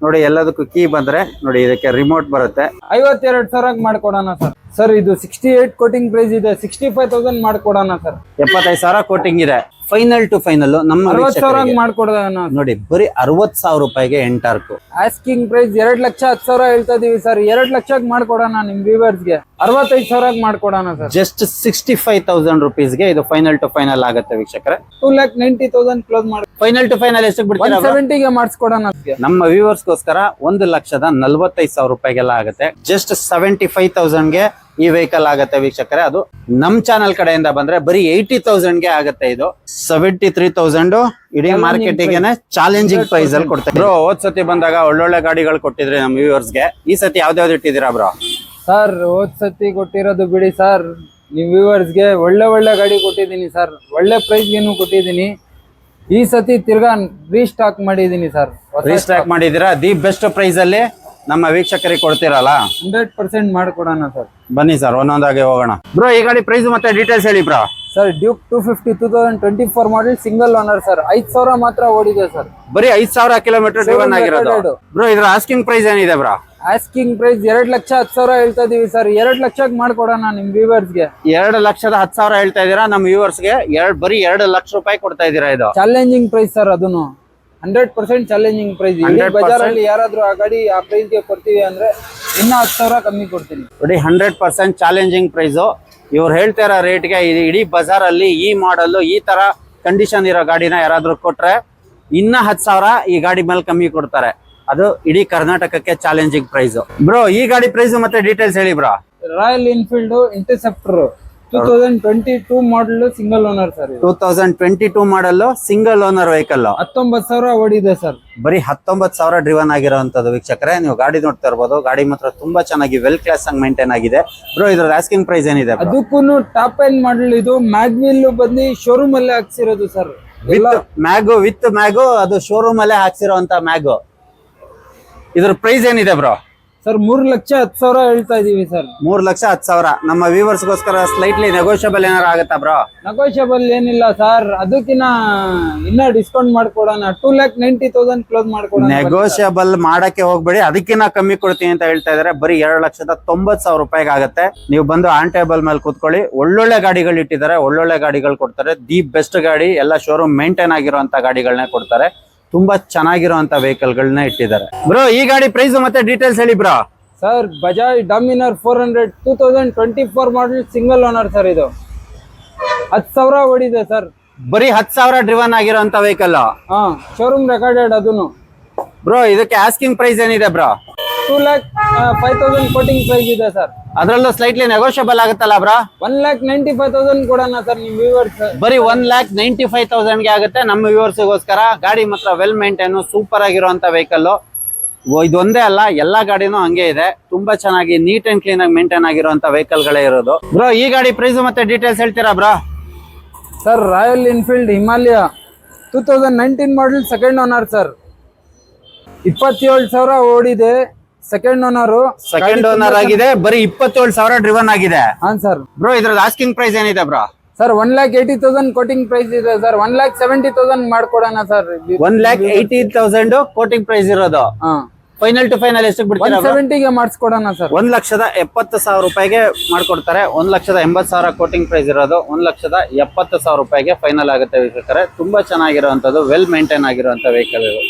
ನೋಡಿ ಎಲ್ಲದಕ್ಕೂ ಕೀ ಬಂದ್ರೆ ನೋಡಿ ಇದಕ್ಕೆ ರಿಮೋಟ್ ಬರುತ್ತೆ. 52,000 ಮಾಡ್ಕೊಡೋಣ ಸರ್. ಸರ್ ಇದು 68 ಕೋಟಿಂಗ್ ಪ್ರೈಸ್ ಇದೆ, 65,000 ಮಾಡ್ಕೊಡೋಣ ಸರ್. 75,000 ಕೋಟಿಂಗ್ ಇದೆ. ಫೈನಲ್ ಟು ಫೈನಲ್ ನಮ್ಮ 60,000 ಮಾಡ್ಕೊಡೋಣ ನೋಡಿ. ಬರೀ 60,000 ರೂಪಾಯಿಗೆ ಎಂಟಾರ್ಕು. ಆಸ್ಕಿಂಗ್ ಪ್ರೈಸ್ 2,10,000 ಹೇಳ್ತಾ ಇದೀವಿ ಸರ್. 2 ಲಕ್ಷಕ್ಕೆ ಮಾಡ್ಕೊಡೋಣ ನಿಮ್ ವ್ಯೂವರ್ಸ್ಗೆ. 65,000 ಮಾಡ್ಕೊಡೋಣ ಸರ್. ಜಸ್ಟ್ 65,000 ರುಪೀಸ್ಗೆ ಇದು ಫೈನಲ್ ಟು ಫೈನಲ್ ಆಗುತ್ತೆ ವೀಕ್ಷಕರೇ. 2,90,000 ಕ್ಲೋಸ್ ಮಾಡಿ ಫೈನಲ್ ಟು ಫೈನಲ್ ಎಷ್ಟಕ್ಕೆ ಬಿಡ್ತೀರಾ? 170ಗೆ ಮಾಡಿಸ್ಕೊಡೋಣ. ನಮ್ಮ ವ್ಯೂವರ್ಸ್ಗೋಸ್ಕರ 1,45,000 ರೂಪಾಯಿಗೆಲ್ಲ ಆಗುತ್ತೆ. ಜಸ್ಟ್ 75,000ಗೆ ಈ ವೆಹಿಕಲ್ ಆಗುತ್ತೆ ವೀಕ್ಷಕರೇ. ಅದು ನಮ್ ಚಾನಲ್ ಕಡೆಯಿಂದ ಬಂದ್ರೆ ಬರೀ 80,000ಗೆ ಆಗುತ್ತೆ. ಇದು 73,000 ಇಡೀ ಮಾರ್ಕೆಟಿಗೆ ಚಾಲೆಂಜಿಂಗ್ ಪ್ರೈಸ್ ಅಲ್ಲಿ ಕೊಡ್ತಾರೆ ಬ್ರೋ. ಹೋದ್ ಸತಿ ಬಂದಾಗ ಒಳ್ಳೊಳ್ಳೆ ಗಾಡಿಗಳು ಕೊಟ್ಟಿದ್ರಿ ನಮ್ಮ ವ್ಯೂವರ್ಸ್ಗೆ. ಈ ಸತಿ ಯಾವ್ದಾವ್ದು ಇಟ್ಟಿದ್ದೀರಾ ಬ್ರೋ? ಸರ್ ಹೋದ್ ಸತಿ ಕೊಟ್ಟಿರೋದು ಬಿಡಿ ಸರ್, ನಿಮ್ ವ್ಯೂವರ್ಸ್ಗೆ ಒಳ್ಳೆ ಗಾಡಿ ಕೊಟ್ಟಿದ್ದೀನಿ ಸರ್. ಒಳ್ಳೆ ಪ್ರೈಸ್ಗೇನು ಕೊಟ್ಟಿದ್ದೀನಿ. ಈ ಸತಿ ತಿರ್ಗಾ ರೀಸ್ಟಾಕ್ ಮಾಡಿದೀನಿ ಸರ್. ರೀಸ್ಟಾಕ್ ಮಾಡಿದೀರಾ? ದಿ ಬೆಸ್ಟ್ ಪ್ರೈಸ್ ಅಲ್ಲಿ ನಮ್ಮ ವೀಕ್ಷಕರಿಗೆ ಕೊಡ್ತೀರಲ್ಲ? 100% ಮಾಡ್ಕೊಡೋಣ ಸರ್. ಬನ್ನಿ ಸರ್ ಒಂದೊಂದಾಗಿ ಹೋಗೋಣ. ಬ್ರೋ ಈ ಗಾಡಿ ಪ್ರೈಸ್ ಮತ್ತೆ ಡೀಟೇಲ್ಸ್ ಹೇಳಿ bro. Sir Duke 250 2024 model single owner sir. 5,000 ಮಾತ್ರ ಓಡಿದೆ ಸರ್. ಬರೀ 5,000 ಕಿಲೋಮೀಟರ್ ಡ್ರಿವನ್ ಆಗಿರೋದು. ಬ್ರೋ ಇದ್ರ ಆಸ್ಕಿಂಗ್ ಪ್ರೈಸ್ ಏನಿದೆ ಬ್ರೋ? ಆಸ್ಕಿಂಗ್ ಪ್ರೈಸ್ 2,10,000 ಹೇಳ್ತಾ ಇದೀವಿ ಸರ್. 2 ಲಕ್ಷಕ್ಕೆ ಮಾಡ್ಕೊಡೋಣ ನಿಮ್ ವ್ಯೂವರ್ಸ್ಗೆ. 2,10,000 ಹೇಳ್ತಾ ಇದೀರಾ ನಮ್ಮ ವ್ಯೂವರ್ಸ್ಗೆ. ಬರೀ 2 ಲಕ್ಷ ರೂಪಾಯಿ ಕೊಡ್ತಾ ಇದೀರಾ. ಇದು ಚಾಲೆಂಜಿಂಗ್ ಪ್ರೈಸ್ ಸರ್. ಅದನ್ನು 100% ಚಾಲೆಂಜಿಂಗ್ ಪ್ರೈಸ್. ಬಜಾರಲ್ಲಿ ಯಾರಾದ್ರೂ ಆ ಗಾಡಿ ಆ ಪ್ರೈಸ್ಗೆ ಕೊಡ್ತೀವಿ ಅಂದ್ರೆ ಇನ್ನ 10,000 ಕಮ್ಮಿ ಕೊಡ್ತೀನಿ. ನೋಡಿ 100% ಚಾಲೆಂಜಿಂಗ್ ಪ್ರೈಸ್. ಇವ್ರು ಹೇಳ್ತಾ ಇರೋ ರೇಟ್ಗೆ ಇಡೀ ಬಜಾರ್ ಅಲ್ಲಿ ಈ ಮಾಡಲ್ ಈ ತರ ಕಂಡೀಷನ್ ಇರೋ ಗಾಡಿನ ಯಾರಾದ್ರೂ ಕೊಟ್ರೆ ಇನ್ನ 10,000 ಈ ಗಾಡಿ ಮೇಲೆ ಕಮ್ಮಿ ಕೊಡ್ತಾರೆ. ಅದು ಇಡೀ ಕರ್ನಾಟಕಕ್ಕೆ ಚಾಲೆಂಜಿಂಗ್ ಪ್ರೈಸ್. ಬ್ರೋ ಈ ಗಾಡಿ ಪ್ರೈಸ್ ಮತ್ತೆ ಡೀಟೇಲ್ಸ್ ಹೇಳಿ bro. Royal Enfield interceptor 2022 model single owner sir. 2022 model single owner vehicle. 19,000 ಓಡಿದೆ ಸರ್. ಬರೀ 19,000 ಡ್ರಿವನ್ ಆಗಿರೋಂಥದ್ದು ವೀಕ್ಷಕರೇ. ನೀವು ಗಾಡಿ ನೋಡ್ತಾ ಇರ್ಬೋದು. ಗಾಡಿ ಮಾತ್ರ ತುಂಬಾ ಚೆನ್ನಾಗಿ ವೆಲ್ ಕ್ಲಾಸ್ ಆಗಿ ಮೇಂಟೈನ್ ಆಗಿದೆ. ಬ್ರೋ ಇದ್ರ ಆಸ್ಕಿಂಗ್ ಪ್ರೈಸ್ ಏನಿದೆ? ಅದಕ್ಕೂ ಟಾಪ್ ಎಂಡ್ ಮಾಡಲ್. ಇದು ಮ್ಯಾಗ್ವಿಲ್ ಬಂದು ಶೋರೂಮ್ ಅಲ್ಲೇ ಹಾಕ್ಸಿರೋದು ಸರ್. ವಿತ್ ಮ್ಯಾಗು ಅದು ಶೋರೂಮ್ ಅಲ್ಲೇ ಹಾಕ್ಸಿರೋಂತ ಮ್ಯಾಗು. ಇದ್ರ ಪ್ರೈಸ್ ಏನಿದೆ ಬ್ರೋ? ಸರ್ 3,10,000 ಹೇಳ್ತಾ ಇದೀವಿ ಸರ್. 3,10,000 ನಮ್ಮ ವ್ಯೂವರ್ಸ್ ಗೋಸ್ಕರ ಸ್ಲೈಟ್ಲಿ ನೆಗೋಷಿಯಬಲ್ ಏನಾರ ಆಗುತ್ತಾ ಬ್ರೋ? ನೆಗೋಷಿಯಬಲ್ ಏನಿಲ್ಲ ಸರ್. ಅದಕ್ಕಿನ್ನ ಇನ್ನ ಡಿಸ್ಕೌಂಟ್ ಮಾಡ್ಕೊಡೋಣ. 2,90,000 ಕ್ಲೋಸ್ ಮಾಡ್ಕೊಡೋಣ. ನೆಗೋಷಿಯಬಲ್ ಮಾಡಕ್ಕೆ ಹೋಗ್ಬೇಡಿ, ಅದಕ್ಕಿನ್ನ ಕಮ್ಮಿ ಕೊಡ್ತೀನಿ ಅಂತ ಹೇಳ್ತಾ ಇದಾರೆ. ಬರೀ 2,90,000 ರೂಪಾಯಿಗೆ ಆಗುತ್ತೆ. ನೀವು ಬಂದು ಆನ್ ಟೇಬಲ್ ಮೇಲೆ ಕೂತ್ಕೊಳ್ಳಿ. ಒಳ್ಳೊಳ್ಳೆ ಗಾಡಿಗಳು ಇಟ್ಟಿದ್ದಾರೆ, ಒಳ್ಳೊಳ್ಳೆ ಗಾಡಿಗಳು ಕೊಡ್ತಾರೆ. ದಿ ಬೆಸ್ಟ್ ಗಾಡಿ ಎಲ್ಲ ಶೋರೂಮ್ ಮೇಂಟೈನ್ ಆಗಿರುವಂತ ಗಾಡಿಗಳನ್ನೇ ಕೊಡ್ತಾರೆ. ತುಂಬಾ ಚೆನ್ನಾಗಿರುವಂತ ವೆಹಿಕಲ್ ಗಳನ್ನ ಇಟ್ಟಿದ್ದಾರೆ. ಬ್ರೋ ಈ ಗಾಡಿ ಪ್ರೈಸ್ ಮತ್ತೆ ಡೀಟೇಲ್ಸ್ ಹೇಳಿ bro. Sir Bajaj Dominar 400 2024 model single owner sir. ಇದು 10,000 ಓಡಿದೆ ಸರ್. ಬರೀ 10,000 ಡ್ರಿವನ್ ಆಗಿರುವಂತ ವೆಹಿಕಲ್. Showroom recorded. ಅದನ್ನು ಬ್ರೋ ಇದಕ್ಕೆ ಆಸ್ಕಿಂಗ್ ಪ್ರೈಸ್ ಏನಿದೆ ಬ್ರೋ? 2,05,000 ಕೋಟಿಂಗ್ ಪ್ರೈಸ್ ಇದೆ ಸರ್. ಅದರಲ್ಲೂ ಸ್ಲೈಟ್ಲಿ ನೆಗೋಷಿಯಬಲ್ ಆಗುತ್ತಲ್ಲ ಬ್ರೋ? 1,95,000 ಕೊಡೋಣ ಸರ್ ನಿಮ್ ವ್ಯೂವರ್ಸ್. ಬರೀ 1,95,000ಗೆ ಆಗುತ್ತೆ ನಮ್ಮ ವ್ಯೂವರ್ಸ್ ಗೋಸ್ಕರ. ಗಾಡಿ ಮಾತ್ರ ವೆಲ್ ಮೇಂಟೈನ್ ಸೂಪರ್ ಆಗಿರುವಂತ ವೆಹಿಕಲ್. ಇದೊಂದೇ ಅಲ್ಲ, ಎಲ್ಲಾ ಗಾಡಿನೂ ಹಂಗೆ ಇದೆ. ತುಂಬಾ ಚೆನ್ನಾಗಿ ನೀಟ್ ಅಂಡ್ ಕ್ಲೀನ್ ಆಗಿ ಮೇಂಟೈನ್ ಆಗಿರುವಂತ ವೆಹಿಕಲ್ ಗಳೇ ಇರೋದು. ಬ್ರೋ ಈ ಗಾಡಿ ಪ್ರೈಸ್ ಮತ್ತೆ ಡೀಟೇಲ್ಸ್ ಹೇಳ್ತೀರಾ bro? Sir royal Enfield Himalaya 2019 model second owner sir. 27,000 ಓಡಿದೆ. ಸೆಕೆಂಡ್ ಓನರ್ ಆಗಿದೆ. ಬರೀ 27,000 ಡ್ರಿವನ್ ಆಗಿದೆ. ಹಾಂ ಸರ್. ಬ್ರೋ ಇದ್ರದ್ದು ಆಸ್ಕಿಂಗ್ ಪ್ರೈಸ್ ಏನಿದೆ ಬ್ರೋ? ಸರ್ 1,80,000 ಕೋಟಿಂಗ್ ಪ್ರೈಸ್ ಇದೆ ಸರ್. 1,70,000 ಮಾಡ್ಕೊಡೋಣ ಸರ್. 1,80,000 ಕೋಟಿಂಗ್ ಪ್ರೈಸ್ ಇರೋದು. ಫೈನಲ್ ಟು ಫೈನಲ್ ಎಷ್ಟಕ್ಕೆ ಬಿಡ್ತೀರಾ? 170ಗೆ ಮಾಡಿಸ್ಕೊಡೋಣ ಸರ್. 1,70,000 ರೂಪಾಯಿಗೆ ಮಾಡ್ಕೊಡ್ತಾರೆ. 1,80,000 ಕೋಟಿಂಗ್ ಪ್ರೈಸ್ ಇರೋದು. 1,70,000 ರೂಪಾಯಿಗೆ ಫೈನಲ್ ಆಗುತ್ತೆ ವೀಕ್ಷಕರೇ. ತುಂಬಾ ಚೆನ್ನಾಗಿರುವಂತದ್ದು, ವೆಲ್ ಮೇಂಟೈನ್ ಆಗಿರುವಂತ ವೆಹಿಕಲ್ ಇದು.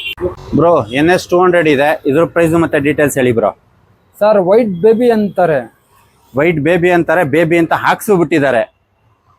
ಬ್ರೋ NS 200 ಇದೆ. ಇದ್ರ ಪ್ರೈಸ್ ಮತ್ತೆ ಡೀಟೇಲ್ಸ್ ಹೇಳಿ ಬ್ರೋ. ಸರ್ ವೈಟ್ ಬೇಬಿ ಅಂತಾರೆ. ಬೇಬಿ ಅಂತ ಹಾಕ್ಸು ಬಿಟ್ಟಿದ್ದಾರೆ.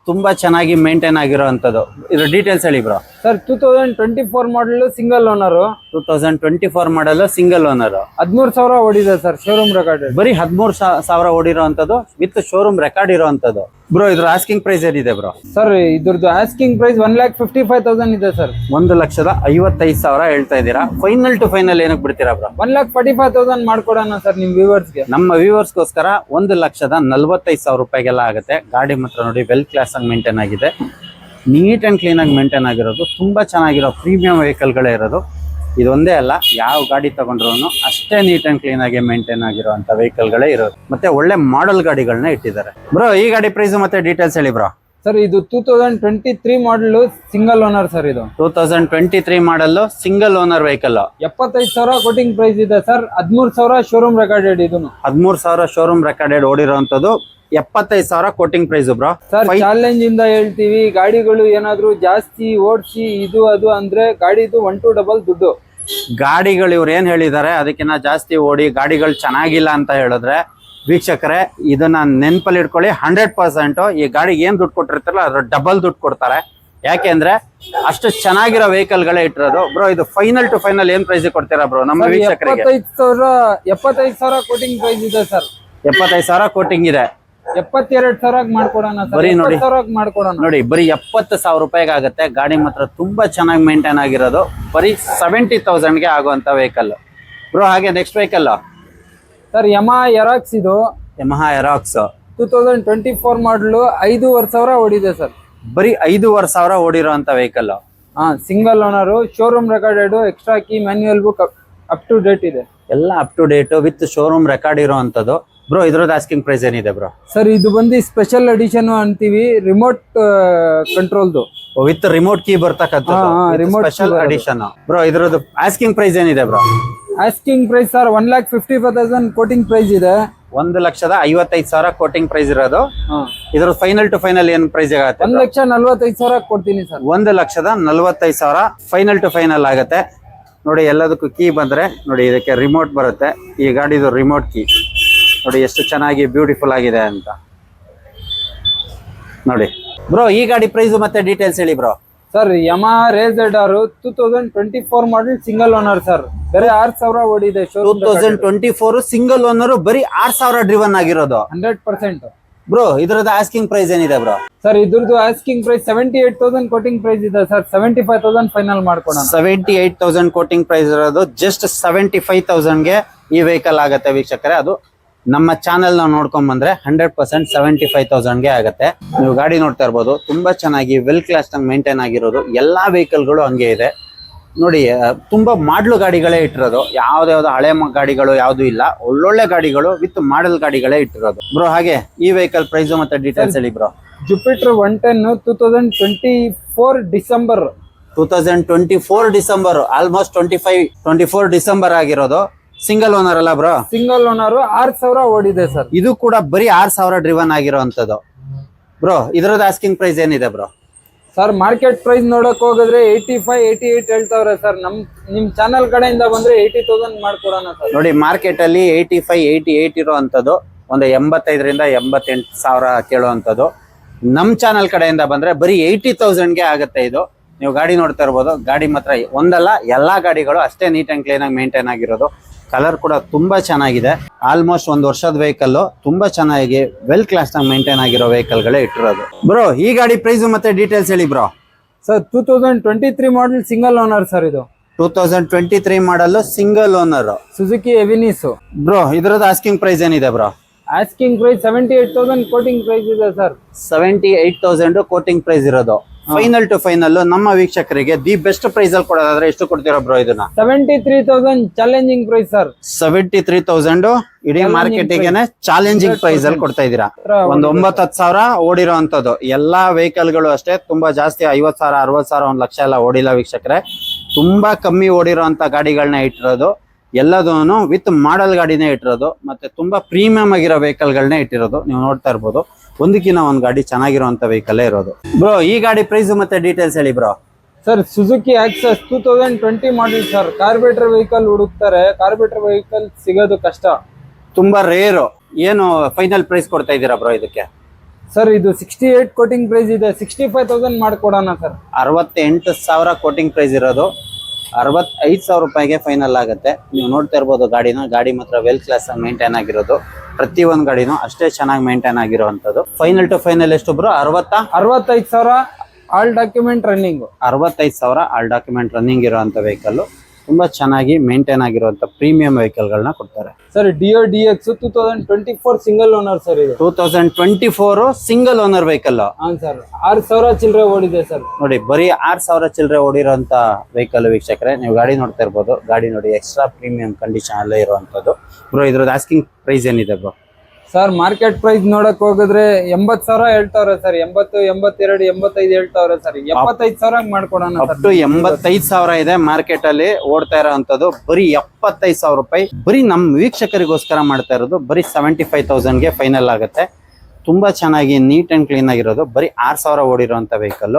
ತುಂಬಾ ಚೆನ್ನಾಗಿ ಮೇಂಟೈನ್ ಆಗಿರುವಂತದ್ದು. ಇದ್ರ ಡೀಟೇಲ್ಸ್ ಹೇಳಿ bro. Sir 2024 model single owner. 2024 model single owner. 13,000 ಓಡಿದೆ ಸರ್. Showroom record. ಬರೀ 13,000 ಓಡಿರೋಂಥದ್ದು ವಿತ್ ಶೋರೂಮ್ ರೆಕಾರ್ಡ್ ಇರೋಂಥದ್ದು. ಬ್ರೋ ಇದ್ರ ಆಸ್ಕಿಂಗ್ ಪ್ರೈಸ್ ಏನಿದೆ ಬ್ರೋ? ಸರ್ ಇದ್ರದ್ದು ಆಸ್ಕಿಂಗ್ ಪ್ರೈಸ್ 1,55,000 ಇದೆ ಸರ್. 1,55,000 ಹೇಳ್ತಾ ಇದ್ದೀರಾ. ಫೈನಲ್ ಟು ಫೈನಲ್ ಏನಕ್ಕೆ ಬಿಡ್ತೀರಾ ಬ್ರೋ? 1,45,000 ಮಾಡ್ಕೊಡೋಣ ಸರ್ ನಿಮ್ ವ್ಯೂವರ್ಸ್ಗೆ. ನಮ್ಮ ವ್ಯೂವರ್ಸ್ ಗೋಸ್ಕರ 1,45,000 ರೂಪಾಯಿಗೆಲ್ಲ ಆಗುತ್ತೆ. ಗಾಡಿ ಮಾತ್ರ ನೋಡಿ ವೆಲ್ ಕ್ಲಾಸ್ ಆಗಿ ಮೇಂಟೈನ್ ಆಗಿದೆ. ನೀಟ್ ಅಂಡ್ ಕ್ಲೀನ್ ಆಗಿ ಮೇಂಟೈನ್ ಆಗಿರೋದು. ತುಂಬಾ ಚೆನ್ನಾಗಿರೋ ಪ್ರೀಮಿಯಂ ವೆಹಿಕಲ್ಗಳೇ ಇರೋದು. ಇದೊಂದೇ ಅಲ್ಲ, ಯಾವ ಗಾಡಿ ತಗೊಂಡ್ರು ಅಷ್ಟೇ ನೀಟ್ ಅಂಡ್ ಕ್ಲೀನ್ ಆಗಿ ಮೇಂಟೈನ್ ಆಗಿರುವಂತ ವೆಹಿಕಲ್ ಗಳೇ ಇರೋದು. ಮತ್ತೆ ಒಳ್ಳೆ ಮಾಡೆಲ್ ಗಾಡಿಗಳನ್ನ ಇಟ್ಟಿದ್ದಾರೆ. ಬ್ರೋ ಈ ಗಾಡಿ ಪ್ರೈಸ್ ಮತ್ತೆ ಡೀಟೇಲ್ಸ್ ಹೇಳಿ ಬ್ರೋ. ಸರ್ ಇದು 2023 ಮಾಡಲ್ ಸಿಂಗಲ್ ಓನರ್ ಸರ್. ಇದು 2023 model single owner vehicle. 75,000 quoting price ಇದೆ ಸರ್. 13,000 showroom recorded. ಇದನ್ನು 13,000 ಶೋರೂಮ್ ರೆಕಾರ್ಡೆಡ್ ಓಡಿರೋಂಥದ್ದು. 75,000 quoting price bro. Sir challenge ಇಂದ ಹೇಳ್ತೀವಿ, ಗಾಡಿಗಳು ಏನಾದ್ರು ಜಾಸ್ತಿ ಓಡಿಸಿ ಇದು ಅದು ಅಂದ್ರೆ ಗಾಡಿದು 1 to ಡಬಲ್ ದುಡ್ಡು. ಗಾಡಿಗಳು ಇವ್ರು ಏನ್ ಹೇಳಿದ್ದಾರೆ ಅದಕ್ಕಿಂತ ಜಾಸ್ತಿ ಓಡಿ ಗಾಡಿಗಳು ಚೆನ್ನಾಗಿಲ್ಲ ಅಂತ ಹೇಳಿದ್ರೆ ವೀಕ್ಷಕರೇ ಇದನ್ನ ನೆನಪಲ್ಲಿ ಇಟ್ಕೊಳ್ಳಿ. 100% ಈ ಗಾಡಿಗೆ ಏನ್ ದುಡ್ಡು ಕೊಟ್ಟಿರ್ತಾರಲ್ಲ ಅದ್ರ ಡಬಲ್ ದುಡ್ಡು ಕೊಡ್ತಾರೆ. ಯಾಕೆಂದ್ರೆ ಅಷ್ಟು ಚೆನ್ನಾಗಿರೋ ವೆಹಿಕಲ್ ಗಳೇ ಇಟ್ಟಿರೋದು ಬ್ರೋ. ಇದು ಫೈನಲ್ ಟು ಫೈನಲ್ ಏನ್ ಪ್ರೈಸ್ ಕೊಡ್ತೀರಾ ಬ್ರೋ ನಮ್ಮ ವೀಕ್ಷಕರಿಗೆ? 75,000 ಕೋಟಿಂಗ್ ಪ್ರೈಸ್ ಇದೆ ಸರ್. 75,000 ಕೋಟಿಂಗ್ ಇದೆ. 72,000 ಮಾಡ್ಕೊಡೋಣ ಸರ್. ಬರೀ ನೋಡಿ, 70,000 ಮಾಡ್ಕೊಡೋಣ ನೋಡಿ ಬರೀ 70,000 ರೂಪಾಯಿಗೆ ಆಗುತ್ತೆ. ಗಾಡಿ ಮಾತ್ರ ತುಂಬಾ ಚೆನ್ನಾಗಿ ಮೇಂಟೈನ್ ಆಗಿರೋದು. ಬರೀ 70,000ಗೆ ಆಗುವಂತ ವೆಹಿಕಲ್ ಬ್ರೋ. ಹಾಗೆ next vehicle sir Yamaha Aerox. ಇದು ಯಮಹಾ ಎರಾಕ್ಸ್ 2024 ಮಾಡಲು 5,500 ಓಡಿದೆ ಸರ್. ಬರೀ 5,500 ಓಡಿರೋಂತ vehicle. Single owner, showroom recorded, extra key, manual book up to date ಇದೆ. ಎಲ್ಲ up to date with showroom record ಇರೋಂಥದ್ದು ಬ್ರೋ. ಇದ್ರದ್ದು ಆಸ್ಕಿಂಗ್ ಪ್ರೈಸ್ ಏನಿದೆ ಬ್ರೋ? ಸರ್ ಇದು ಬಂದು ಸ್ಪೆಷಲ್ ಎಡಿಷನ್ ಅಂತೀವಿ, ರಿಮೋಟ್ ಕಂಟ್ರೋಲ್ದು ವಿತ್ ರಿಮೋಟ್ ಕೀ ಬರ್ತಕ್ಕಂಥದ್ದು. remote ಸ್ಪೆಷಲ್ key ಬರೋದು. Edition bro. ಇದ್ರದ್ದು ಆಸ್ಕಿಂಗ್ ಪ್ರೈಸ್ ಏನಿದೆ bro? Asking price sir 1,55,000 quoting price ಇದೆ. 1,55,000 ಕೋಟಿಂಗ್ ಪ್ರೈಸ್ ಇರೋದು. ಇದ್ರ ಫೈನಲ್ ಟು ಫೈನಲ್ ಏನ್ ಪ್ರೈಸ್ ಆಗುತ್ತೆ? 1,45,000 ಕೊಡ್ತೀನಿ ಸರ್. 1,45,000 ಫೈನಲ್ ಟು ಫೈನಲ್ ಆಗುತ್ತೆ. ನೋಡಿ ಎಲ್ಲದಕ್ಕೂ ಕೀ ಬಂದ್ರೆ ನೋಡಿ ಇದಕ್ಕೆ ರಿಮೋಟ್ ಬರುತ್ತೆ. ಈ ಗಾಡಿದು ರಿಮೋಟ್ ಕೀ ನೋಡಿ ಎಷ್ಟು ಚೆನ್ನಾಗಿ ಬ್ಯೂಟಿಫುಲ್ ಆಗಿದೆ ಅಂತ ನೋಡಿ ಬ್ರೋ. ಈ ಗಾಡಿ ಪ್ರೈಸ್ ಮತ್ತೆ ಡೀಟೇಲ್ಸ್ ಹೇಳಿ bro. Sir Yamaha Ray Z R 2024 model single owner sir. ಬೇರೆ 6,000 ಓಡಿದೆ. 2024 ಸಿಂಗಲ್ ಓನರ್, ಬರೀ 6,000 ಡ್ರಿವನ್ ಆಗಿರೋದು. 100% ಬ್ರೋ. ಇದ್ರದ್ದು ಆಸ್ಕಿಂಗ್ ಪ್ರೈಸ್ ಏನಿದೆ ಬ್ರೋ? ಸರ್ ಇದ್ರದ್ದು ಆಸ್ಕಿಂಗ್ ಪ್ರೈಸ್ 78,000 ಕೋಟಿಂಗ್ ಪ್ರೈಸ್ ಇದೆ ಸರ್. 75,000 ಫೈನಲ್ ಮಾಡ್ಕೊಡೋಣ. 78,000 ಕೋಟಿಂಗ್ ಪ್ರೈಸ್ ಇರೋದು. ಜಸ್ಟ್ 75,000ಗೆ ಈ ವೆಹಿಕಲ್ ಆಗುತ್ತೆ ವೀಕ್ಷಕರೇ. ಅದು ನಮ್ಮ ಚಾನೆಲ್ ನಾವು ನೋಡ್ಕೊಂಡ್ ಬಂದ್ರೆ 100% 75,000ಗೆ ಆಗುತ್ತೆ. ನೀವು ಗಾಡಿ ನೋಡ್ತಾ ಇರ್ಬೋದು, ತುಂಬಾ ಚೆನ್ನಾಗಿ ವೆಲ್ ಕ್ಲಾಸ್ ಮೇಂಟೈನ್ ಆಗಿರೋದು. ಎಲ್ಲಾ ವೆಹಿಕಲ್ಗಳು ಹಂಗೆ ಇದೆ ನೋಡಿ. ತುಂಬಾ ಮಾಡ್ಲು ಗಾಡಿಗಳೇ ಇಟ್ಟಿರೋದು. ಯಾವ್ದಾವ್ದು ಹಳೆ ಗಾಡಿಗಳು ಯಾವ್ದು ಇಲ್ಲ, ಒಳ್ಳೊಳ್ಳೆ ಗಾಡಿಗಳು ವಿತ್ ಮಾಡೆಲ್ ಗಾಡಿಗಳೇ ಇಟ್ಟಿರೋದು ಬ್ರೋ. ಹಾಗೆ ಈ ವೆಹಿಕಲ್ ಪ್ರೈಸ್ ಮತ್ತೆ ಡೀಟೇಲ್ಸ್ ಹೇಳಿ bro. Jupiter 110 2024 December. 2024 December, almost 24 December ಆಗಿರೋದು. ಸಿಂಗಲ್ ಓನರ್ ಅಲ್ಲ ಬ್ರೋ? ಸಿಂಗಲ್ ಓನರ್, 6,000 ಓಡಿದೆ ಸರ್. ಇದು ಕೂಡ ಬರೀ 6,000 ಡ್ರಿವನ್ ಆಗಿರೋಂಥದ್ದು ಬ್ರೋ. ಇದ್ರದ್ದು ಆಸ್ಕಿಂಗ್ ಪ್ರೈಸ್ ಏನಿದೆ ಬ್ರೋ? ಸರ್ ಮಾರ್ಕೆಟ್ ಪ್ರೈಸ್ ನೋಡಕ್ ಹೋಗಿದ್ರೆ 85, 88 ಹೇಳ್ತಾವ್ರೆ ಸರ್. ನಿಮ್ ಚಾನಲ್ ಕಡೆಯಿಂದ ಬಂದ್ರೆ 80,000 ಮಾಡ್ಕೊಡೋಣ ಸರ್. ನೋಡಿ ಮಾರ್ಕೆಟ್ ಅಲ್ಲಿ 85, 88 ಇರೋಂಥದ್ದು ಒಂದು 85ರಿಂದ 88,000 ಕೇಳುವಂಥದ್ದು. ನಮ್ ಚಾನಲ್ ಕಡೆಯಿಂದ ಬಂದ್ರೆ ಬರೀ 80,000ಗೆ ಆಗುತ್ತೆ ಇದು. ನೀವು ಗಾಡಿ ನೋಡ್ತಾ ಇರ್ಬೋದು. ಗಾಡಿ ಮಾತ್ರ ಒಂದಲ್ಲ, ಎಲ್ಲಾ ಗಾಡಿಗಳು ಅಷ್ಟೇ ನೀಟ್ ಅಂಡ್ ಕ್ಲೀನ್ ಆಗಿ ಮೇಂಟೈನ್ ಆಗಿರೋದು. ಕಲರ್ ಕೂಡ ತುಂಬಾ ಚೆನ್ನಾಗಿದೆ. ಆಲ್ಮೋಸ್ಟ್ 1 ವರ್ಷದ ವೆಹಿಕಲ್. ತುಂಬಾ ಚೆನ್ನಾಗಿ ವೆಲ್ ಕ್ಲಾಸ್ ನಾಗ ಮೇಂಟೈನ್ ಆಗಿರೋ ವೆಹಿಕಲ್ ಗಳೇ ಇಟ್ಟಿರೋದು ಬ್ರೋ. ಈ ಗಾಡಿ ಪ್ರೈಸ್ ಮತ್ತೆ ಡೀಟೇಲ್ಸ್ ಹೇಳಿ bro. Sir 2023 model single owner sir. ಇದು 2023 model single owner Suzuki Avenis bro. ಇದ್ರದ್ದು ಆಸ್ಕಿಂಗ್ ಪ್ರೈಸ್ ಏನಿದೆ bro? Asking price 78,000 quoting price ಇದೆ ಸರ್. 78,000 ಕೋಟಿಂಗ್ ಪ್ರೈಸ್ ಇರೋದು. ಫೈನಲ್ ಟು ಫೈನಲ್ ನಮ್ಮ ವೀಕ್ಷಕರಿಗೆ ದಿ ಬೆಸ್ಟ್ ಪ್ರೈಸ್ ಅಲ್ಲಿ ಕೊಡೋದಾದ್ರೆ ಎಷ್ಟು ಕೊಡ್ತೀರಾ ಬ್ರೋ ಇದನ್ನ? 73,000 ಚಾಲೆಂಜಿಂಗ್ ಪ್ರೈಸ್ ಸರ್. 73,000 ಇಡೀ ಮಾರ್ಕೆಟಿಗೆ ಚಾಲೆಂಜಿಂಗ್ ಪ್ರೈಸ್ ಅಲ್ಲಿ ಕೊಡ್ತಾ ಇದೀರಾ. ಒಂದು 9-10,000 ಓಡಿರೋ ಅಂತದ್ದು. ಎಲ್ಲಾ ವೆಹಿಕಲ್ ಗಳು ಅಷ್ಟೇ ತುಂಬಾ ಜಾಸ್ತಿ 50,000, 60,000, 1,00,000 ಎಲ್ಲ ಓಡಿಲ್ಲ ವೀಕ್ಷಕರೇ. ತುಂಬಾ ಕಮ್ಮಿ ಓಡಿರೋ ಅಂತ ಗಾಡಿಗಳನ್ನ ಇಟ್ಟಿರೋದು. ಎಲ್ಲದೂ ವಿತ್ ಮಾಡಲ್ ಗಾಡಿನೇ ಇಟ್ಟಿರೋದು. ಮತ್ತೆ ತುಂಬಾ ಪ್ರೀಮಿಯಂ ಆಗಿರೋ ವೆಹಿಕಲ್ ಗಳನ್ನೇ ಇಟ್ಟಿರೋದು. ನೀವು ನೋಡ್ತಾ ಇರ್ಬೋದು. ಒಂದಕ್ಕಿಂತ ಒಂದ್ ಗಾಡಿ ಚೆನ್ನಾಗಿರುವಂತ ವೆಹಿಕಲ್ ಇರೋದು ಬ್ರೋ. ಈ ಗಾಡಿ ಪ್ರೈಸ್ ಮತ್ತೆ ಡೀಟೇಲ್ಸ್ ಹೇಳಿ bro. Sir Suzuki Access 2020 model sir. Carburettor vehicle ಹುಡುಕ್ತಾರೆ, ಕಾರ್ಬೇಟರ್ ವೆಹಿಕಲ್ ಸಿಗೋದು ಕಷ್ಟ, ತುಂಬಾ ರೇರು. ಏನು ಫೈನಲ್ ಪ್ರೈಸ್ ಕೊಡ್ತಾ ಇದ್ದೀರಾ ಬ್ರೋ ಇದಕ್ಕೆ? ಸರ್ ಇದು 68 ಕೋಟಿಂಗ್ ಪ್ರೈಸ್ ಇದೆ. 65,000 ಮಾಡ್ಕೊಡೋಣ ಸರ್. 68,000 ಕೋಟಿಂಗ್ ಪ್ರೈಸ್ ಇರೋದು. 65,000 ರೂಪಾಯಿಗೆ ಫೈನಲ್ ಆಗುತ್ತೆ. ನೀವು ನೋಡ್ತಾ ಇರ್ಬೋದು ಗಾಡಿನ. ಗಾಡಿ ಮಾತ್ರ ವೆಲ್ ಕ್ಲಾಸ್ ಮೇಂಟೈನ್ ಆಗಿರೋದು. ಪ್ರತಿ ಒಂದ್ ಗಾಡಿನೂ ಅಷ್ಟೇ ಚೆನ್ನಾಗಿ ಮೇಂಟೈನ್ ಆಗಿರುವಂತದ್ದು. ಫೈನಲ್ ಟು ಫೈನಲ್ ಎಷ್ಟು bro? 65,000 all document running. 65,000 all document running ಇರುವಂತ ವೆಹಿಕಲ್. ತುಂಬಾ ಚೆನ್ನಾಗಿ ಮೇಂಟೈನ್ ಆಗಿರುವಂತ ಪ್ರೀಮಿಯಂ ವೆಹಿಕಲ್ ಗಳನ್ನ ಕೊಡ್ತಾರೆ sir. Dio DX 2024 single owner sir. ಇದು 2024 ಸಿಂಗಲ್ ಓನರ್ ವೆಹಿಕಲ್. ಹಾ ಸರ್. 6,000 ಚಿಲ್ಲರೆ ಓಡಿದೆ ಸರ್. ನೋಡಿ ಬರೀ 6,000 ಚಿಲ್ಲರೆ ಓಡಿರೋಂತ ವೆಹಿಕಲ್ ವೀಕ್ಷಕರೇ. ನೀವು ಗಾಡಿ ನೋಡ್ತಾ ಇರ್ಬೋದು. ಗಾಡಿ ನೋಡಿ ಎಕ್ಸ್ಟ್ರಾ ಪ್ರೀಮಿಯಂ ಕಂಡೀಷನ್ ಅಲ್ಲೇ ಇರುವಂತದ್ದು ಬ್ರೋ. ಇದ್ರದ್ದು ಆಸ್ಕಿಂಗ್ ಪ್ರೈಸ್ ಏನಿದೆ ಬ್ರೋ? ಸರ್ ಮಾರ್ಕೆಟ್ ಪ್ರೈಸ್ ನೋಡಕ್ ಹೋಗಿದ್ರೆ 80,000 ಹೇಳ್ತಾವ್ರೆ ಸರ್. 80, 82, 85 ಹೇಳ್ತಾವ್ರೆ ಸರ್. 75,000 ಮಾಡ್ಕೊಡೋಣ ಅಪ್ ಟು 85,000 ಇದೆ ಮಾರ್ಕೆಟ್ ಅಲ್ಲಿ ಓಡ್ತಾ ಇರೋಂಥದ್ದು. ಬರೀ 75,000 ರೂಪಾಯಿ ಬರೀ ನಮ್ಮ ವೀಕ್ಷಕರಿಗೋಸ್ಕರ ಮಾಡ್ತಾ ಇರೋದು. ಬರೀ 75,000ಗೆ ಫೈನಲ್ ಆಗುತ್ತೆ. ತುಂಬಾ ಚೆನ್ನಾಗಿ ನೀಟ್ ಅಂಡ್ ಕ್ಲೀನ್ ಆಗಿರೋದು. ಬರೀ 6,000 ಓಡಿರೋಂಥ ವೆಹಿಕಲ್.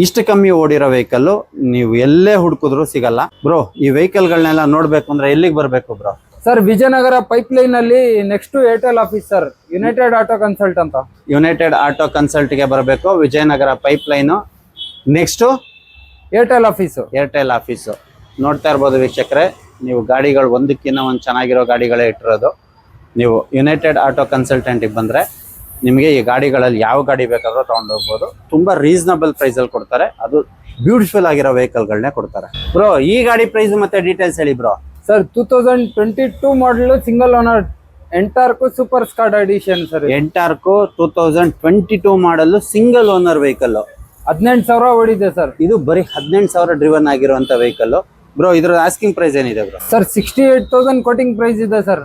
ಇಷ್ಟು ಕಮ್ಮಿ ಓಡಿರೋ ವೆಹಿಕಲ್ ನೀವು ಎಲ್ಲೇ ಹುಡುಕಿದ್ರು ಸಿಗಲ್ಲ ಬ್ರೋ. ಈ ವೆಹಿಕಲ್ಗಳನ್ನೆಲ್ಲ ನೋಡ್ಬೇಕು ಅಂದ್ರೆ ಎಲ್ಲಿಗೆ ಬರ್ಬೇಕು ಬ್ರೋ? ಸರ್ ವಿಜಯನಗರ ಪೈಪ್ಲೈನ್ ಅಲ್ಲಿ next Airtel office sir, United Auto consult ಅಂತ. ಯುನೈಟೆಡ್ ಆಟೋ ಕನ್ಸಲ್ಟ್ ಗೆ ಬರಬೇಕು, Vijayanagara pipe line. Next Airtel office. Airtel office ನೋಡ್ತಾ ಇರ್ಬೋದು ವೀಕ್ಷಕರೇ. ನೀವು ಗಾಡಿಗಳು ಒಂದಕ್ಕಿಂತ ಒಂದು ಚೆನ್ನಾಗಿರೋ ಗಾಡಿಗಳೇ ಇಟ್ಟಿರೋದು. ನೀವು ಯುನೈಟೆಡ್ ಆಟೋ ಕನ್ಸಲ್ಟೆಂಟಿಗೆ ಬಂದರೆ ನಿಮಗೆ ಈ ಗಾಡಿಗಳಲ್ಲಿ ಯಾವ ಗಾಡಿ ಬೇಕಾದ್ರೂ ತೊಗೊಂಡು ಹೋಗ್ಬೋದು. ತುಂಬ ರೀಸನಬಲ್ ಪ್ರೈಸಲ್ಲಿ ಕೊಡ್ತಾರೆ. ಅದು ಬ್ಯೂಟಿಫುಲ್ ಆಗಿರೋ ವೆಹಿಕಲ್ಗಳನ್ನೇ ಕೊಡ್ತಾರೆ ಬ್ರೋ. ಈ ಗಾಡಿ ಪ್ರೈಸ್ ಮತ್ತೆ ಡೀಟೇಲ್ಸ್ ಹೇಳಿ bro. Sir 2022 model single owner Ntorq super squad edition sir. Ntorq 2022 model single owner vehicle. 18,000 ಓಡಿದೆ ಸರ್. ಇದು ಬರೀ 18,000 ಡ್ರಿವನ್ ಆಗಿರುವಂತ ವೆಹಿಕಲ್ ಬ್ರೋ. ಇದ್ರ ಆಸ್ಕಿಂಗ್ ಪ್ರೈಸ್ ಏನಿದೆ ಬ್ರೋ? ಸರ್ 68,000 ಕೋಟಿಂಗ್ ಪ್ರೈಸ್ ಇದೆ ಸರ್.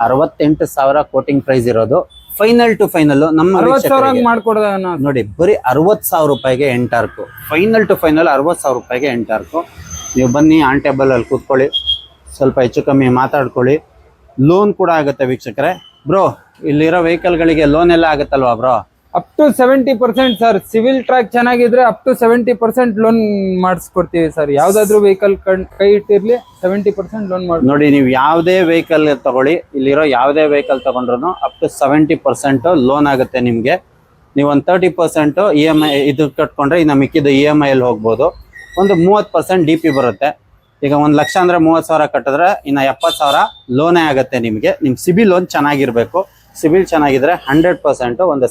68,000 ಕೋಟಿಂಗ್ ಪ್ರೈಸ್ ಇರೋದು. ಫೈನಲ್ ಟು ಫೈನಲ್ ನಮ್ಮ 60,000 ಮಾಡ್ಕೊಡೋಣ ನೋಡಿ. ಬರೀ 60,000 ರೂಪಾಯಿಗೆ ಎಂಟಾರ್ಕು. ಫೈನಲ್ ಟು ಫೈನಲ್ 60,000 ರೂಪಾಯಿಗೆ ಎಂಟಾರ್ಕು. ನೀವು ಬನ್ನಿ, ಆನ್ ಟೇಬಲ್ ಅಲ್ಲಿ ಕೂತ್ಕೊಳ್ಳಿ, ಸ್ವಲ್ಪ ಹೆಚ್ಚು ಕಮ್ಮಿ ಮಾತಾಡ್ಕೊಳ್ಳಿ. ಲೋನ್ ಕೂಡ ಆಗುತ್ತೆ ವೀಕ್ಷಕರೇ. ಬ್ರೋ ಇಲ್ಲಿರೋ ವೆಹಿಕಲ್ಗಳಿಗೆ ಲೋನ್ ಎಲ್ಲ ಆಗುತ್ತಲ್ವಾ bro? Up to 70% sir. CIBIL track ಚೆನ್ನಾಗಿದ್ರೆ ಅಪ್ ಟು 70% ಲೋನ್ ಮಾಡಿಸ್ಕೊಡ್ತೀವಿ ಸರ್. ಯಾವ್ದಾದ್ರು ವೆಹಿಕಲ್ ಕೈ ಇಟ್ಟಿರ್ಲಿ 70% ಲೋನ್ ಮಾಡಿ. ನೋಡಿ, ನೀವು ಯಾವುದೇ ವೆಹಿಕಲ್ ತಗೊಳ್ಳಿ, ಇಲ್ಲಿರೋ ಯಾವುದೇ ವೆಹಿಕಲ್ ತಗೊಂಡ್ರು ಅಪ್ ಟು 70% ಲೋನ್ ಆಗುತ್ತೆ ನಿಮಗೆ. ನೀವು ಒಂದು 30% EMI ಇದು ಕಟ್ಕೊಂಡ್ರೆ ಇನ್ನು ಮಿಕ್ಕಿದ್ದು EMI ಅಲ್ಲಿ ಹೋಗ್ಬೋದು. ಒಂದು 30% DP ಬರುತ್ತೆ. ಈಗ 1 ಲಕ್ಷ ಅಂದ್ರೆ 30,000 ಕಟ್ಟಿದ್ರೆ ಇನ್ನು 70,000 ಲೋನೇ ಆಗುತ್ತೆ ನಿಮಗೆ. ನಿಮ್ ಸಿಬಿಲ್ ಲೋನ್ ಚೆನ್ನಾಗಿರ್ಬೇಕು. ಸಿಬಿಲ್ ಚೆನ್ನಾಗಿದ್ರೆ 100% ಒಂದು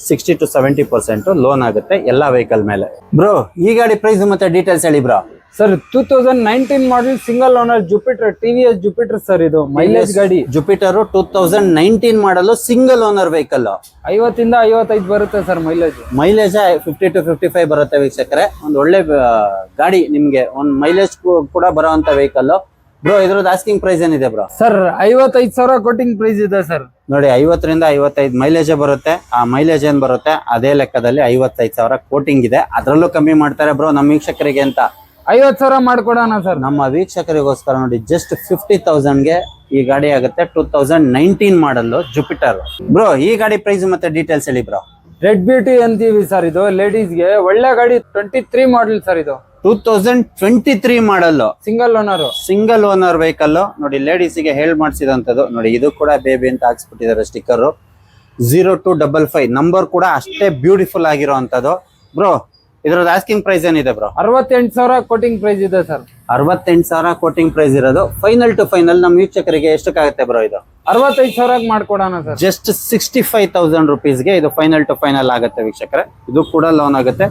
60 to 70% ಲೋನ್ ಆಗುತ್ತೆ ಎಲ್ಲ ವೆಹಿಕಲ್ ಮೇಲೆ. ಬ್ರೋ ಈ ಗಾಡಿ ಪ್ರೈಸ್ ಮತ್ತೆ ಡೀಟೇಲ್ಸ್ ಹೇಳಿ ಬ್ರೋ. ಸರ್ 2019 ಮಾಡಲ್ single owner Jupiter, TVS Jupiter sir. ಇದು ಮೈಲೇಜ್ ಗಾಡಿ. ಜುಪಿಟರ್ 2019 ಮಾಡಲು ಸಿಂಗಲ್ ಓನರ್ ವೆಹಿಕಲ್. 50 ಇಂದ 55 ಬರುತ್ತೆ ಸರ್ ಮೈಲೇಜ್. ಮೈಲೇಜ್ 50 to 55 ಬರುತ್ತೆ ವೀಕ್ಷಕರೇ. ಒಂದು ಒಳ್ಳೆ ಗಾಡಿ, ನಿಮ್ಗೆ ಒಂದು ಮೈಲೇಜ್ ಕೂಡ ಬರೋಂತ ವೆಹಿಕಲ್. ಬ್ರೋ ಇದ್ರದ್ದು ಆಸ್ಕಿಂಗ್ ಪ್ರೈಸ್ ಏನಿದೆ ಬ್ರೋ? ಸರ್ 55,000 ಕೋಟಿಂಗ್ ಪ್ರೈಸ್ ಇದೆ ಸರ್. ನೋಡಿ 50 ರಿಂದ 55 ಮೈಲೇಜ್ ಬರುತ್ತೆ. ಆ ಮೈಲೇಜ್ ಏನ್ ಬರುತ್ತೆ ಅದೇ ಲೆಕ್ಕದಲ್ಲಿ 55,000 ಕೋಟಿಂಗ್ ಇದೆ. ಅದರಲ್ಲೂ ಕಮ್ಮಿ ಮಾಡ್ತಾರೆ ಬ್ರೋ ನಮ್ಮ ವೀಕ್ಷಕರಿಗೆ ಅಂತ. 50,000 ಮಾಡ್ಕೊಡೋಣ ಸರ್. ನಮ್ಮ ವೀಕ್ಷಕರಿಗೋಸ್ಕರ ನೋಡಿ ಜಸ್ಟ್ 50,000ಗೆ ಈ ಗಾಡಿ ಆಗುತ್ತೆ. 2019 ಮಾಡಲ್ ಜುಪಿಟರ್. ಬ್ರೋ ಈ ಗಾಡಿ ಪ್ರೈಸ್ ಮತ್ತೆ ಡೀಟೇಲ್ಸ್ ಹೇಳಿ ಬ್ರೋ. ರೆಡ್ ಬ್ಯೂಟಿ ಅಂತೀವಿ ಸರ್. ಇದು ಲೇಡೀಸ್ಗೆ ಒಳ್ಳೆ ಗಾಡಿ. 23 ಮಾಡಲ್ ಸರ್. ಇದು 2023 model single owner. Single owner vehicle. ನೋಡಿ ಲೇಡೀಸಿಗೆ ಹೇಳಿ ಮಾಡಿಸಿದಂಥದ್ದು. ನೋಡಿ ಇದು ಕೂಡ ಬೇಬಿ ಅಂತ ಹಾಕ್ಸ್ಬಿಟ್ಟಿದ್ದಾರೆ ಸ್ಟಿಕ್ಕರ್. 0255 ನಂಬರ್ ಕೂಡ ಅಷ್ಟೇ ಬ್ಯೂಟಿಫುಲ್ ಆಗಿರೋಂಥದ್ದು. ಬ್ರೋ ಇದ್ರದ್ದು ಆಸ್ಕಿಂಗ್ ಪ್ರೈಸ್ ಏನಿದೆ ಬ್ರೋ? 68,000 ಕೋಟಿಂಗ್ ಪ್ರೈಸ್ ಇದೆ ಸರ್. 68,000 ಕೋಟಿಂಗ್ ಪ್ರೈಸ್ ಇರೋದು. ಫೈನಲ್ ಟು ಫೈನಲ್ ನಮ್ಮ ವೀಕ್ಷಕರಿಗೆ ಎಷ್ಟಕ್ಕಾಗುತ್ತೆ ಬ್ರೋ ಇದು? 65,000 ಮಾಡ್ಕೊಡೋಣ ಸರ್. ಜಸ್ಟ್ 65,000 ರುಪೀಸ್ಗೆ ಇದು ಫೈನಲ್ ಟು ಫೈನಲ್ ಆಗುತ್ತೆ ವೀಕ್ಷಕರೇ. ಇದು ಕೂಡ ಲೋನ್ ಆಗುತ್ತೆ.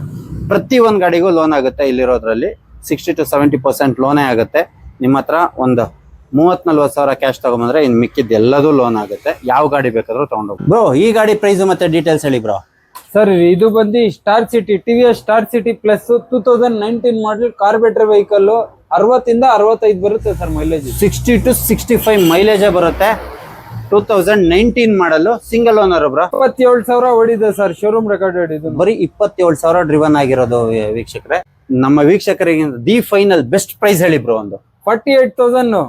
ಪ್ರತಿ ಒಂದು ಗಾಡಿಗೂ ಲೋನ್ ಆಗುತ್ತೆ. ಇಲ್ಲಿರೋದ್ರಲ್ಲಿ 60 to 70% ಲೋನೇ ಆಗುತ್ತೆ. ನಿಮ್ಮ ಹತ್ರ ಒಂದು 30-40,000 ಕ್ಯಾಶ್ ತಗೊಂಡ್ಬಂದ್ರೆ ಇನ್ನು ಮಿಕ್ಕಿದ್ದು ಎಲ್ಲದೂ ಲೋನ್ ಆಗುತ್ತೆ. ಯಾವ ಗಾಡಿ ಬೇಕಾದ್ರೂ ತಗೊಂಡೋಗಿ. ಬ್ರೋ ಈ ಗಾಡಿ ಪ್ರೈಸ್ ಮತ್ತೆ ಡೀಟೇಲ್ಸ್ ಹೇಳಿ ಬ್ರೋ. ಸರ್ ಇದು ಬಂದು star city, TVS star city plus 2019 ಮಾಡಲ್ ಕಾರ್ಬೇಟರ್ ವೆಹಿಕಲ್. 60 ಇಂದ 65 ಬರುತ್ತೆ ಸರ್ ಮೈಲೇಜ್. 60 to 65 ಮೈಲೇಜ್ ಬರುತ್ತೆ. 2019 ಮಾಡಲು ಸಿಂಗಲ್ ಓನರ್ ಬ್ರೋ. 27,000 ಓಡಿದೆ ಸರ್. Showroom recorded. ಇದು ಬರೀ 27,000 ಡ್ರಿವನ್ ಆಗಿರೋದು ವೀಕ್ಷಕರೇ. ನಮ್ಮ ವೀಕ್ಷಕರಿಗೆ ದಿ ಫೈನಲ್ ಬೆಸ್ಟ್ ಪ್ರೈಸ್ ಹೇಳಿ ಬ್ರೋ. ಒಂದು 48,000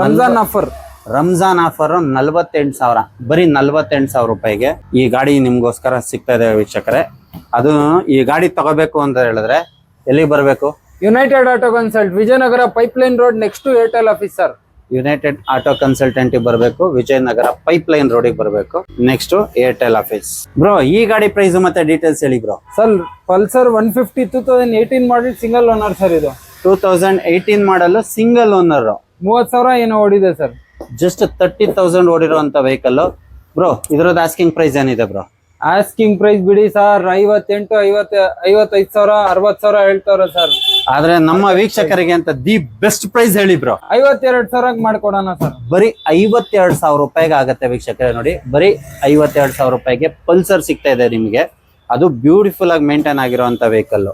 ರಂಜಾನ್ ಆಫರ್. ರಂಜಾನ್ ಆಫರ್ 48,000. ಬರೀ 48,000 ರೂಪಾಯಿಗೆ ಈ ಗಾಡಿ ನಿಮ್ಗೋಸ್ಕರ ಸಿಗ್ತಾ ಇದೆ ವೀಕ್ಷಕರೇ. ಅದು ಈ ಗಾಡಿ ತಗೋಬೇಕು ಅಂತ ಹೇಳಿದ್ರೆ ಎಲ್ಲಿಗೆ ಬರಬೇಕು? United Auto Consult, Vijayanagar pipeline road next to Airtel office sir. United Auto Consultant ಬರಬೇಕು, ವಿಜಯನಗರ ಪೈಪ್ಲೈನ್ ರೋಡಿಗೆ ಬರಬೇಕು, ನೆಕ್ಸ್ಟ್ ಏರ್ಟೆಲ್ ಆಫೀಸ್. ಬ್ರೋ ಈ ಗಾಡಿ ಪ್ರೈಸ್ ಮತ್ತೆ ಡೀಟೇಲ್ಸ್ ಹೇಳಿ bro. Sir Pulsar 150 2018 model single owner sir. ಇದು 2018 ಮಾಡಲ್ ಸಿಂಗಲ್ ಓನರ್. 30,000 ಏನೋ ಓಡಿದೆ ಸರ್. ಜಸ್ಟ್ 30,000 ಓಡಿರುವಂತ ವೆಹಿಕಲ್. ಬ್ರೋ ಇದ್ರದ್ದು ಆಸ್ಕಿಂಗ್ ಪ್ರೈಸ್ ಏನಿದೆ ಬ್ರೋ? ಆಸ್ಕಿಂಗ್ ಪ್ರೈಸ್ ಬಿಡಿ ಸರ್ 58, 50, 55,000, 60,000 ಹೇಳ್ತಾವ್ರೆ ಸರ್. ಆದ್ರೆ ನಮ್ಮ ವೀಕ್ಷಕರಿಗೆ ಅಂತ ದಿ ಬೆಸ್ಟ್ ಪ್ರೈಸ್ ಹೇಳಿ ಬ್ರೋ. 52,000 ಮಾಡ್ಕೊಡೋಣ ಸರ್. ಬರೀ 52,000 ರೂಪಾಯಿಗೆ ಆಗತ್ತೆ ವೀಕ್ಷಕರೇ. ನೋಡಿ ಬರೀ 52,000 ರೂಪಾಯಿಗೆ ಪಲ್ಸರ್ ಸಿಗ್ತಾ ಇದೆ ನಿಮಗೆ. ಅದು ಬ್ಯೂಟಿಫುಲ್ ಆಗಿ ಮೇಂಟೈನ್ ಆಗಿರುವಂತ ವೆಹಿಕಲ್.